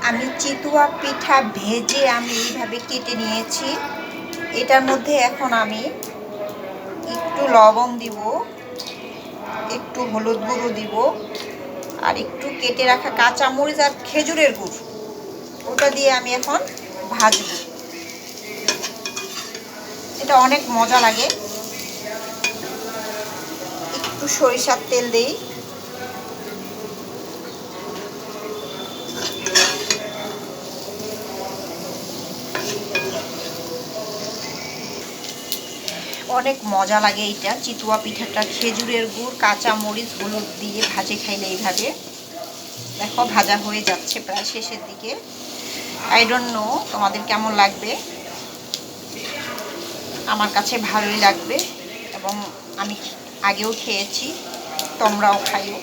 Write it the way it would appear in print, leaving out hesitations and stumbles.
আমি চিতুয়া পিঠা ভেজে আমি এইভাবে কেটে নিয়েছি। এটার মধ্যে এখন আমি একটু লবণ দিব, একটু হলুদ গুঁড়ো দিব, আর একটু কেটে রাখা কাঁচামরিচ আর খেজুরের গুড়, ওটা দিয়ে আমি এখন ভাজবো। এটা অনেক মজা লাগে। একটু সরিষার তেল দিই, অনেক মজা লাগে এইটা চিতুয়া পিঠাটা। খেজুরের গুড়, কাঁচা মরিচ, হলুদ দিয়ে ভাজে খাইলে এইভাবে। দেখো ভাজা হয়ে যাচ্ছে প্রায় শেষের দিকে। আই ডোন্ট নো তোমাদের কেমন লাগবে, আমার কাছে ভালোই লাগবে এবং আমি আগেও খেয়েছি, তোমরাও খাইও।